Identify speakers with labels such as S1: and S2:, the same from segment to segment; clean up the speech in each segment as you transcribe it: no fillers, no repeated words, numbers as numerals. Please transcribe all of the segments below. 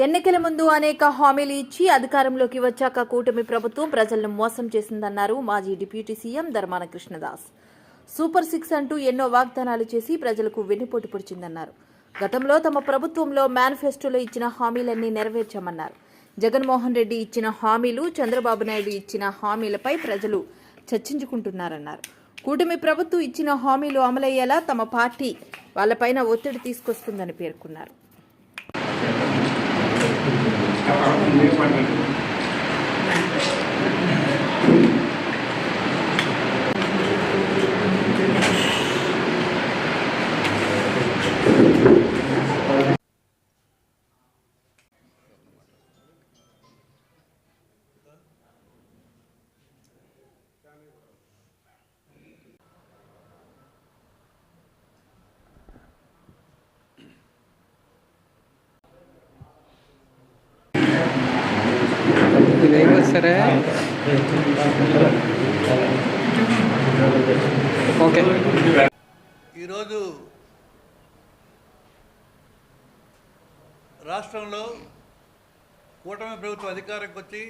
S1: ఎన్నికల ముందు అనేక హామీలు ఇచ్చి అధికారంలోకి వచ్చాక కూటమి ప్రభుత్వం ప్రజలను మోసం చేసిందన్నారు మాజీ deputy CM Dharmana Krishnadas. Super 6 అంటూ ఎన్నో వాగ్దానాలు చేసి ప్రజలకు వెన్నుపోటు పొడిచిందన్నారు. గతంలో తమ ప్రభుత్వంలో మేనిఫెస్టోలో ఇచ్చిన హామీలన్నీ నెరవేర్చామన్నారు. జగన్మోహన్ రెడ్డి ఇచ్చిన హామీలు, చంద్రబాబు నాయుడు ఇచ్చిన హామీలపై ప్రజలు చర్చించుకుంటున్నారన్నారు. కూటమి ప్రభుత్వం ఇచ్చిన హామీలు అమలయ్యేలా తమ పార్టీ వాళ్లపైన ఒత్తిడి తీసుకొస్తుందని పేర్కొన్నారు.
S2: సరే ఓకే.
S3: ఈరోజు రాష్ట్రంలో కూటమి ప్రభుత్వం అధికారంకి వచ్చి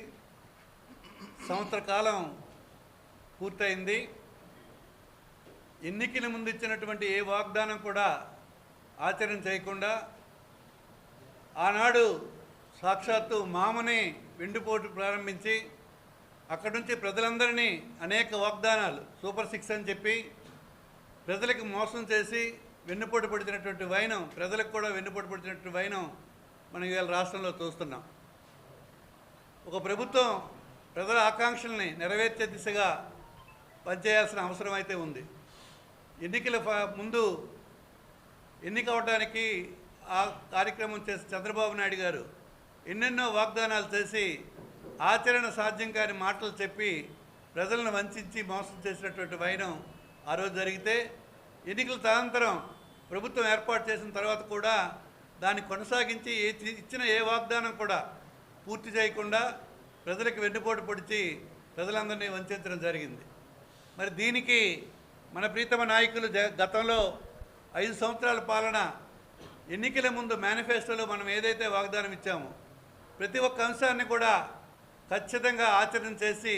S3: సంవత్సర కాలం పూర్తయింది. ఎన్నికల ముందు ఇచ్చినటువంటి ఏ వాగ్దానం కూడా ఆచరణ చేయకుండా ఆనాడు సాక్షాత్తు మామని వెండిపోటు ప్రారంభించి అక్కడి నుంచి ప్రజలందరినీ అనేక వాగ్దానాలు సూపర్ 6 అని చెప్పి ప్రజలకు మోసం చేసి వెన్నుపోటు పడుతున్నటువంటి వైనం, ప్రజలకు కూడా వెన్నుపోటు పడుతున్నటువంటి వైనం మనం ఇవాళ రాష్ట్రంలో చూస్తున్నాం. ఒక ప్రభుత్వం ప్రజల ఆకాంక్షల్ని నెరవేర్చే దిశగా పనిచేయాల్సిన అవసరం అయితే ఉంది. ఎన్నికల ముందు ఎన్నిక అవడానికి ఆ కార్యక్రమం చేసి చంద్రబాబు నాయుడు గారు ఎన్నెన్నో వాగ్దానాలు చేసి ఆచరణ సాధ్యం కాని మాటలు చెప్పి ప్రజలను వంచి మోసం చేసినటువంటి వైనం ఆ రోజు జరిగితే, ఎన్నికల తదనంతరం ప్రభుత్వం ఏర్పాటు చేసిన తర్వాత కూడా దాన్ని కొనసాగించి ఇచ్చిన ఏ వాగ్దానం కూడా పూర్తి చేయకుండా ప్రజలకు వెన్నుపోటు పొడిచి ప్రజలందరినీ వంచడం జరిగింది. మరి దీనికి మన ప్రీతమ నాయకులు గతంలో 5 సంవత్సరాల పాలన ఎన్నికల ముందు మేనిఫెస్టోలో మనం ఏదైతే వాగ్దానం ఇచ్చామో ప్రతి ఒక్క అంశాన్ని కూడా ఖచ్చితంగా ఆచరణ చేసి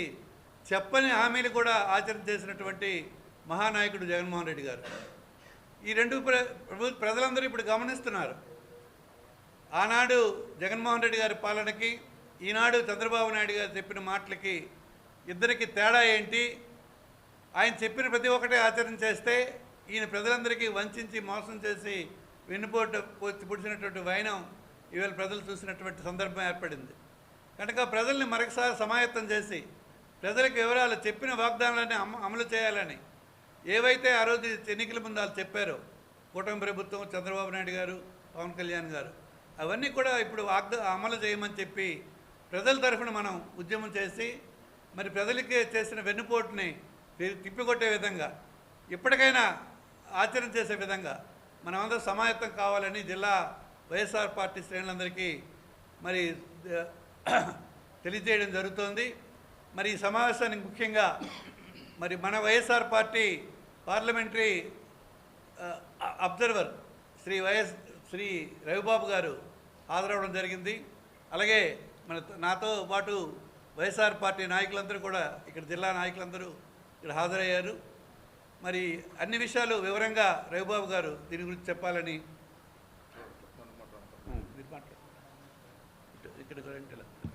S3: చెప్పని హామీలు కూడా ఆచరణ చేసినటువంటి మహానాయకుడు జగన్మోహన్ రెడ్డి గారు. ఈ రెండు ప్రజలందరూ ఇప్పుడు గమనిస్తున్నారు. ఆనాడు జగన్మోహన్ రెడ్డి గారి పాలనకి, ఈనాడు చంద్రబాబు నాయుడు గారు చెప్పిన మాటలకి ఇద్దరికి తేడా ఏంటి? ఆయన చెప్పిన ప్రతి ఒక్కటే ఆచరణ చేస్తే ఈయన ప్రజలందరికీ వంచి మోసం చేసి వెన్నుపోటు పొడిచినటువంటి వైనం ఇవాళ ప్రజలు చూసినటువంటి సందర్భం ఏర్పడింది. కనుక ప్రజల్ని మరొకసారి సమాయత్తం చేసి ప్రజలకు వివరాలు, చెప్పిన వాగ్దానాలన్నీ అమలు చేయాలని ఏవైతే ఆ రోజు ఎన్నికల ముందు వాళ్ళు చెప్పారో కూటమి ప్రభుత్వం, చంద్రబాబు నాయుడు గారు, పవన్ కళ్యాణ్ గారు, అవన్నీ కూడా ఇప్పుడు అమలు చేయమని చెప్పి ప్రజల తరఫున మనం ఉద్యమం చేసి మరి ప్రజలకి చేసిన వెన్నుపోటుని తిప్పికొట్టే విధంగా ఇప్పటికైనా ఆచరణ చేసే విధంగా మనమందరం సమాయత్తం కావాలని జిల్లా వైఎస్ఆర్ పార్టీ శ్రేణులందరికీ మరి తెలియజేయడం జరుగుతోంది. మరి ఈ సమావేశానికి ముఖ్యంగా మరి మన YSR party parliamentary observer Shri Ravibabu గారు హాజరవడం జరిగింది. అలాగే నాతో పాటు వైఎస్ఆర్ పార్టీ నాయకులందరూ కూడా, ఇక్కడ జిల్లా నాయకులందరూ ఇక్కడ హాజరయ్యారు. మరి అన్ని విషయాలు వివరంగా రవిబాబు గారు దీని గురించి చెప్పాలని ఇక్కడ కరెంట్ వస్తాను.